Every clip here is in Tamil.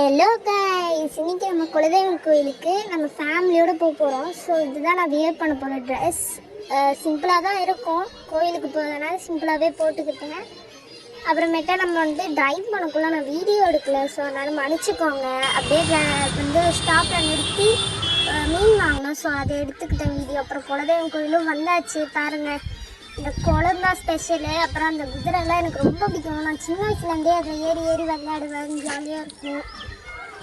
ஹலோ கைஸ், இன்னைக்கு நம்ம குலதெய்வம் கோயிலுக்கு நம்ம ஃபேமிலியோடு போகிறோம். ஸோ இதுதான் நான் வியர் பண்ண போகிற ட்ரெஸ். சிம்பிளாக தான் இருக்கும். கோயிலுக்கு போகிறதுனால சிம்பிளாகவே போட்டுக்கிட்டேன். அப்புறமேட்டா நம்ம ட்ரைவ் பண்ணக்குள்ள நான் வீடியோ எடுக்கல, ஸோ அதனால் மன்னிச்சிக்கோங்க. அப்படியே ஸ்டாப்பில் நிறுத்தி மீன் வாங்கினோம், ஸோ அதை எடுத்துக்கிட்டேன் வீடியோ. அப்புறம் குலதெய்வம் கோயிலும் வந்தாச்சு. பாருங்கள், இந்த குளம் தான் ஸ்பெஷலு. அப்புறம் அந்த குதிரைலாம் எனக்கு ரொம்ப பிடிக்கும். நான் சின்ன வயசுலேருந்தே அதில் ஏறி விளையாடுவேன், ஜாலியாக இருக்கும்.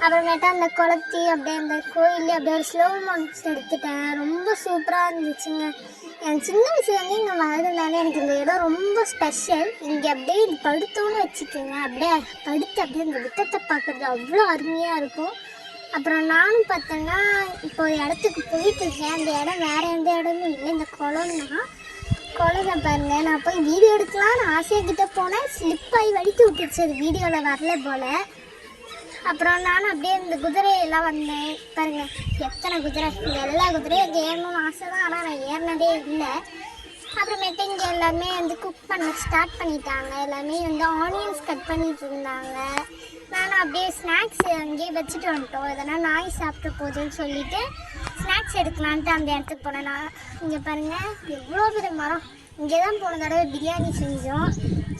அப்புறமேட்டா அந்த குளத்தி அப்படியே அந்த கோயிலே அப்படியே ஒரு ஸ்லோ மோஷன்ஸ் எடுத்துட்டேன். ரொம்ப சூப்பராக இருந்துச்சுங்க. என் சின்ன வயசுலேருந்தே இங்கே வளர்ந்ததுனால எனக்கு இந்த இடம் ரொம்ப ஸ்பெஷல். இங்கே அப்படியே படுத்தோன்னு வச்சுக்கோங்க, அப்படியே படுத்து அப்படியே இந்த விட்டத்தை பார்க்குறது அவ்வளோ அருமையாக இருக்கும். அப்புறம் நானும் பார்த்தேன்னா இப்போ ஒரு இடத்துக்கு போயிட்டுருக்கேன். அந்த இடம் வேறு எந்த இடமும் இல்லை, இந்த குளம் தான். குழந்தை பாருங்க, நான் போய் வீடியோ எடுக்கலாம்னு ஆசையாகிட்ட போனேன். ஸ்லிப்பாகி வடித்து விட்டுருச்சு, அது வீடியோவில் வரல போல். அப்புறம் நானும் அப்படியே இந்த குதிரையெல்லாம் வந்தேன். பாருங்க எத்தனை குதிரை, இந்த எல்லா குதிரையும் அங்கே ஏறணும்னு ஆசை தான், ஆனால் நான் ஏறினதே இல்லை. அப்புறமேட்டு இங்கே எல்லாமே குக் பண்ண ஸ்டார்ட் பண்ணிட்டாங்க. எல்லாமே ஆனியன்ஸ் கட் பண்ணிட்டு இருந்தாங்க. நானும் அப்படியே ஸ்நாக்ஸ் அங்கேயே வச்சுட்டு வந்துட்டோம். இதெல்லாம் நாய் சாப்பிட்டு போகுதுன்னு சொல்லிட்டு ஸ்நாக்ஸ் எடுக்கலான்ட்டு அந்த இடத்துக்கு போனேன். நான் இங்கே பாருங்கள் எவ்வளோ பெரிய மரம். இங்கே தான் போன தடவை பிரியாணி செஞ்சோம்,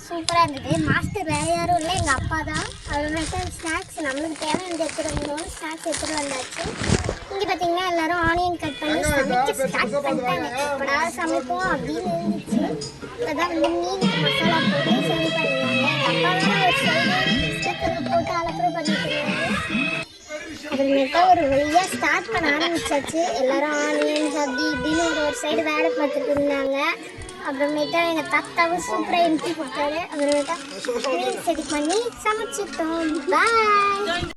சூப்பராக இருந்தது. மாஸ்டர் வேறு யாரும் இல்லை, எங்கள் அப்பா தான். அப்புறமேட்டு ஸ்நாக்ஸ் நம்மளுக்கு தேவையான எடுத்துகிட்டு வந்தோம். ஸ்நாக்ஸ் எடுத்துகிட்டு வந்தாச்சு. இங்கே பார்த்தீங்கன்னா எல்லோரும் ஆனியன் கட் பண்ணி சமைக்க ஸ்டார்ட் பண்ணிட்டாங்க. எப்படா சமைப்போம் அப்படின்னு இருந்துச்சு. இப்போ தான் மீனுக்கு மசாலா போட்டு சரி பண்ணுவாங்க. எங்கள் அப்பா வேறு ஒரு சைடு போட்டு அலப்பறை பண்ணிட்டு இருந்தாங்க. அப்புறமேட்டா ஒரு வழியாக ஸ்டார்ட் பண்ண ஆரம்பிச்சாச்சு. எல்லோரும் ஆனியன்ஸ் அப்படி இப்படின்னு ஒரு சைடு வேலை பார்த்துட்டு இருந்தாங்க. அப்புறமேட்டா எங்கள் தாத்தாவும் சூப்பராக என்ட்ரி கொடுத்தாரு. அப்புறமேட்டா மீன் செடி பண்ணி சமைச்சிட்டோம். பாய்.